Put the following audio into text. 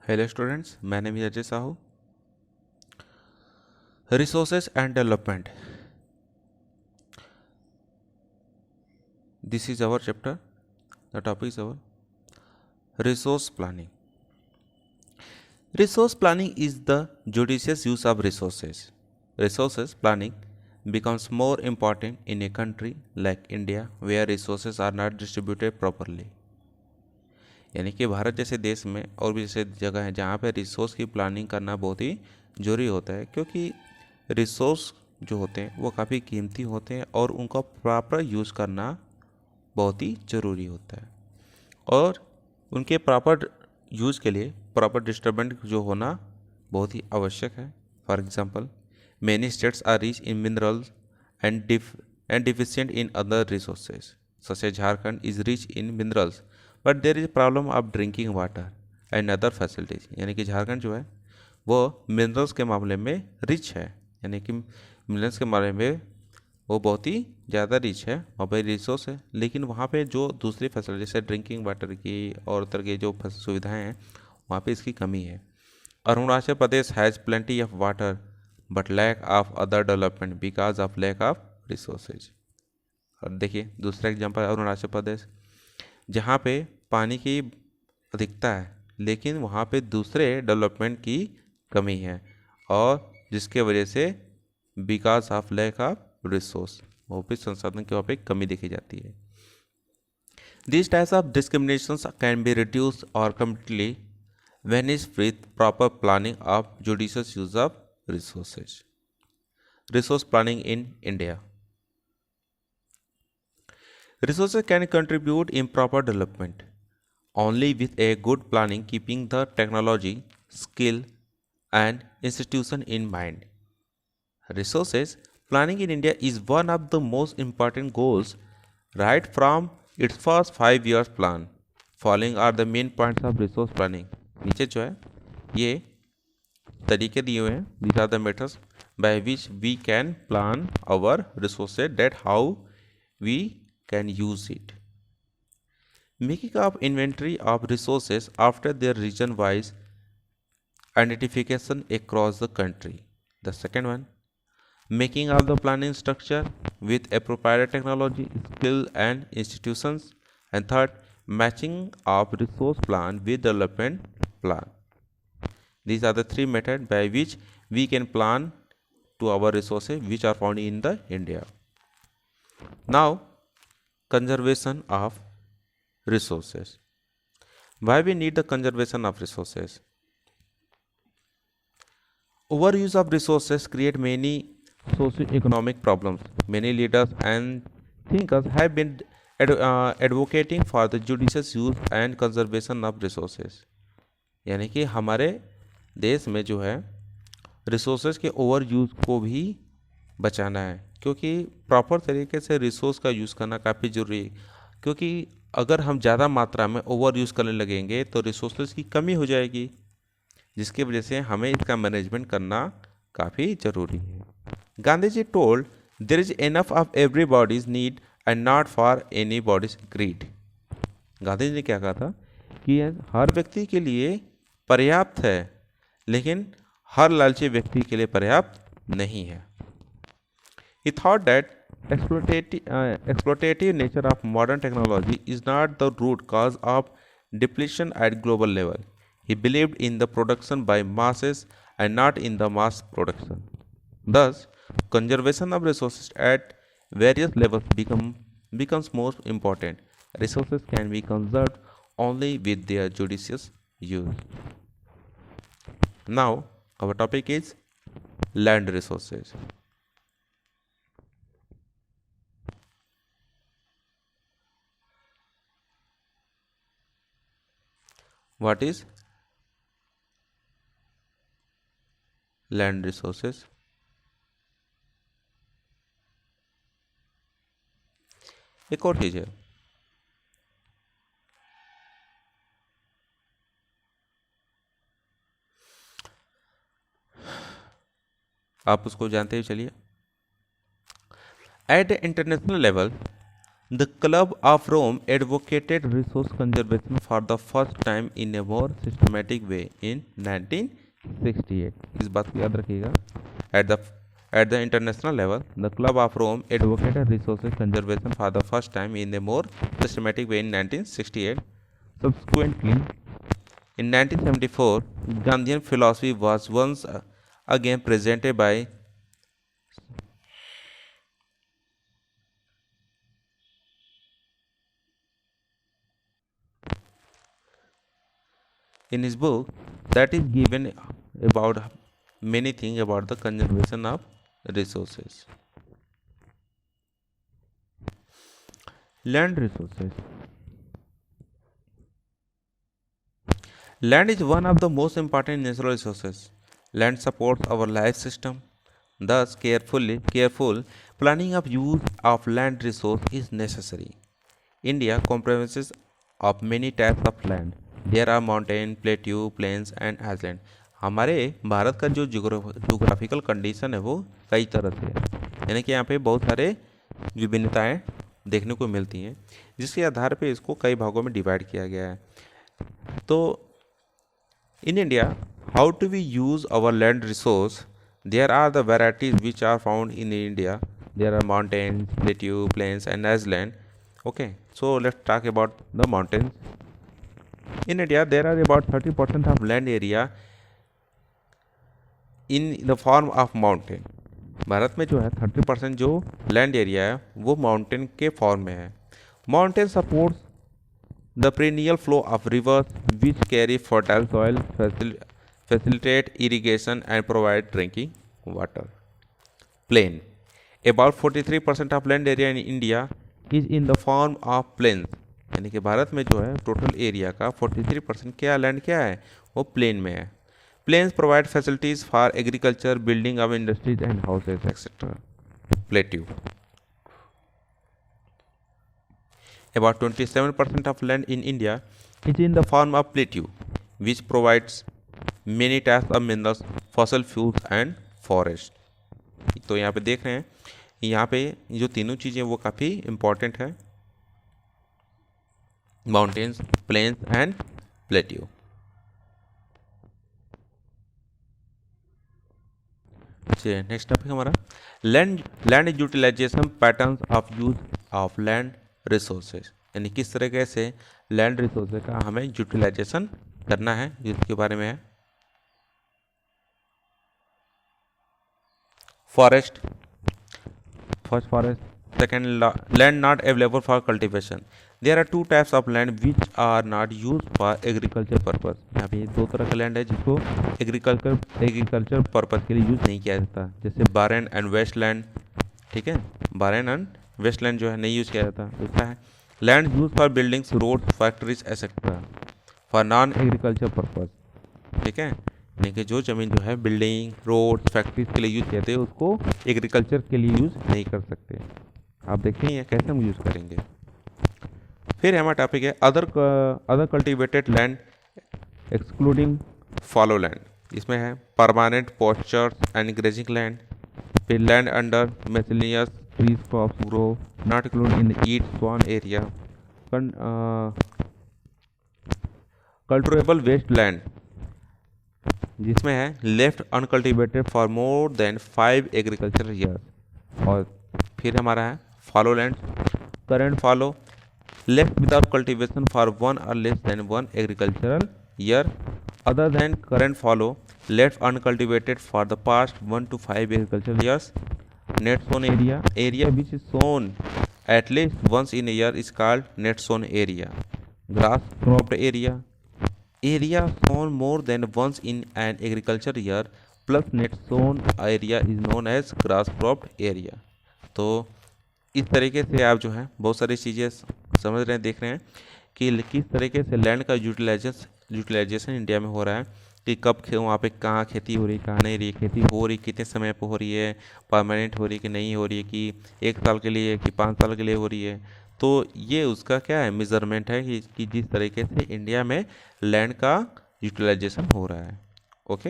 Hello students, my name is Ajay Sahu. Resources and development. This is our chapter. The topic is our resource planning. Resource planning is the judicious use of resources. Resources planning becomes more important in a country like India where resources are not distributed properly. यानी कि भारत जैसे देश में और भी जैसे जगह है जहाँ पे रिसोर्स की प्लानिंग करना बहुत ही ज़रूरी होता है, क्योंकि रिसोर्स जो होते हैं वो काफ़ी कीमती होते हैं और उनका प्रॉपर यूज़ करना बहुत ही ज़रूरी होता है और उनके प्रॉपर यूज़ के लिए प्रॉपर डिस्टर्बेंट जो होना बहुत ही आवश्यक है. For example, many states are rich in minerals and deficient in other resources. Such as Jharkhand is rich in minerals but there is problem of drinking water and other facilities. यानी कि झारखंड जो है वो मिनरल्स के मामले में रिच है, यानी कि मिनरल्स के मामले में वो बहुत ही ज़्यादा रिच है, वहाँ पर रिसोर्स है, लेकिन वहाँ पे जो दूसरी फैसिलिटी जैसे ड्रिंकिंग वाटर की और तरह की जो सुविधाएं हैं वहाँ पे इसकी कमी है. Arunachal Pradesh has plenty of water but lack of other development because of lack of resources. और देखिए दूसरा एग्जांपल अरुणाचल प्रदेश, जहाँ पे पानी की अधिकता है लेकिन वहाँ पे दूसरे डेवलपमेंट की कमी है और जिसके वजह से because of lack of resource वो भी संसाधन की वहाँ पे कमी देखी जाती है. These types of discriminations can be reduced or completely vanished with proper planning of judicious use of resources. Resource planning in India. Resources can contribute in proper development only with a good planning, keeping the technology, skill, and institution in mind. Resources planning in India is one of the most important goals right from its first 5 years plan. Following are the main points of resource planning. नीचे जो है ये तरीके दिए हुए हैं. These are the methods by which we can plan our resources, that how we can use it. Making up inventory of resources after their region wise identification across the country. The second one, making up the planning structure with appropriate technology, skill and institutions. And third, matching of resource plan with development plan. These are the three methods by which we can plan to our resources which are found in the India. Now, conservation of resources. Why we need the conservation of resources? Overuse of resources create many socio-economic problems. Many leaders and thinkers have been advocating for the judicious use and conservation of resources. यानी कि हमारे देश में जो है resources के over use को भी बचाना है, क्योंकि प्रॉपर तरीके से रिसोर्स का यूज़ करना काफ़ी ज़रूरी है. क्योंकि अगर हम ज़्यादा मात्रा में ओवर यूज़ करने लगेंगे तो रिसोर्सेज की कमी हो जाएगी, जिसकी वजह से हमें इसका मैनेजमेंट करना काफ़ी ज़रूरी है. Gandhi ji told there is enough of everybody's need and not for anybody's greed. Gandhi ji ने क्या कहा था कि हर व्यक्ति के लिए पर्याप्त है लेकिन हर लालची व्यक्ति के लिए पर्याप्त नहीं है. He thought that exploitative nature of modern technology is not the root cause of depletion at global level. He believed in the production by masses and not in the mass production. Thus, conservation of resources at various levels becomes most important. Resources can be conserved only with their judicious use. Now, our topic is land resources. What is land resources? एक और चीज़ है, आप उसको जानते ही चलिए. At the international level, The Club of Rome advocated resource conservation for the first time in a more systematic way in 1968. इस बात को याद रखिएगा. At the international level, the Club of Rome advocated resource conservation for the first time in a more systematic way in 1968. Subsequently, in 1974, Gandhian philosophy was once again presented by in his book that is given about many things about the conservation of resources. Land resources. Land is one of the most important natural resources. Land supports our life system. Thus, careful planning of use of land resource is necessary. India comprises of many types of land. There are mountain, plateau, plains and island. हमारे भारत का जो geographical condition है वो कई तरह से है, यानी कि यहाँ पे बहुत सारे विभिन्नताएं देखने को मिलती हैं, जिसके आधार पे इसको कई भागों में डिवाइड किया गया है. तो in India, how to we use our land resource? There are the varieties which are found in India. There are mountains, plateau, plains and island. Okay, so let's talk about the mountains. In India, there are about 30% of land area in the form of mountain. Bharat में जो है 30% जो land area है वो mountain के form में है. Mountain supports the perennial flow of rivers which carry fertile soil, facilitate irrigation and provide drinking water. Plain. About 43% of land area in India is in the form of plains, यानी कि भारत में जो है total area का 43% क्या land क्या है, वो प्लेन में है. Plains provide facilities for agriculture, building of industries and houses etcetera. Plateau. About 27% of land in India is in the form of plateau which provides many types of minerals, fossil fuels and forest. तो यहाँ पे देख रहे हैं, यहाँ पे जो तीनों चीज़ें वो काफ़ी इम्पॉर्टेंट है, माउंटेन्स, प्लेन्स एंड प्लेट्यू. चलिए नेक्स्ट टॉपिक हमारा land utilisation patterns of use of land resources, यानी किस तरीके से लैंड रिसोर्सेज का हमें यूटिलाइजेशन करना है, जिसके बारे में है. Forest. First, forest. Second, land not available for cultivation. There are two types of land which are not used for agriculture purpose. यहाँ पे दो तरह का लैंड है जिसको एग्रीकल्चर पर्पज के लिए यूज़ नहीं किया जाता, जैसे बारेन एंड वेस्ट लैंड. ठीक है, बारेन एंड वेस्ट लैंड जो है नहीं यूज़ किया जाता. दूसरा है land use for buildings, road, factories etcetera for non agriculture purpose. ठीक है, यानी कि जो ज़मीन जो है बिल्डिंग, रोड, फैक्ट्रीज के लिए यूज़ करते हैं उसको एग्रीकल्चर के लिए यूज़ नहीं कर सकते. आप देखते हैं कैसे हम यूज़ करेंगे. फिर हमारा टॉपिक है other cultivated land excluding fallow land. इसमें है permanent pastures and grazing land. फिर land under miscellaneous trees crops grow not include in net sown area. Cultivable waste land जिसमें है left uncultivated for more than 5 agriculture year. और फिर हमारा है fallow land. Current fallow left without cultivation for 1 और less than 1 agricultural year. Other than current fallow left uncultivated for the past 1 to 5 agriculture years. Net sown area which is sown at least once in year is called net sown area. Gross cropped area sown more than once in an agriculture year plus net sown area is known as grass cropped area. तो इस तरीके से आप जो है बहुत सारी चीज़ें समझ रहे हैं, देख रहे हैं कि किस तरीके से लैंड का यूटिलाइजेशन इंडिया में हो रहा है, कि कब वहाँ पे कहाँ खेती हो रही, कहाँ नहीं रही, खेती हो रही कितने समय पर हो रही है, परमानेंट हो रही कि नहीं हो रही है, कि 1 साल के लिए कि 5 साल के लिए हो रही है. तो ये उसका क्या है, मेजरमेंट है कि जिस तरीके से इंडिया में लैंड का यूटिलाइजेशन हो रहा है. ओके.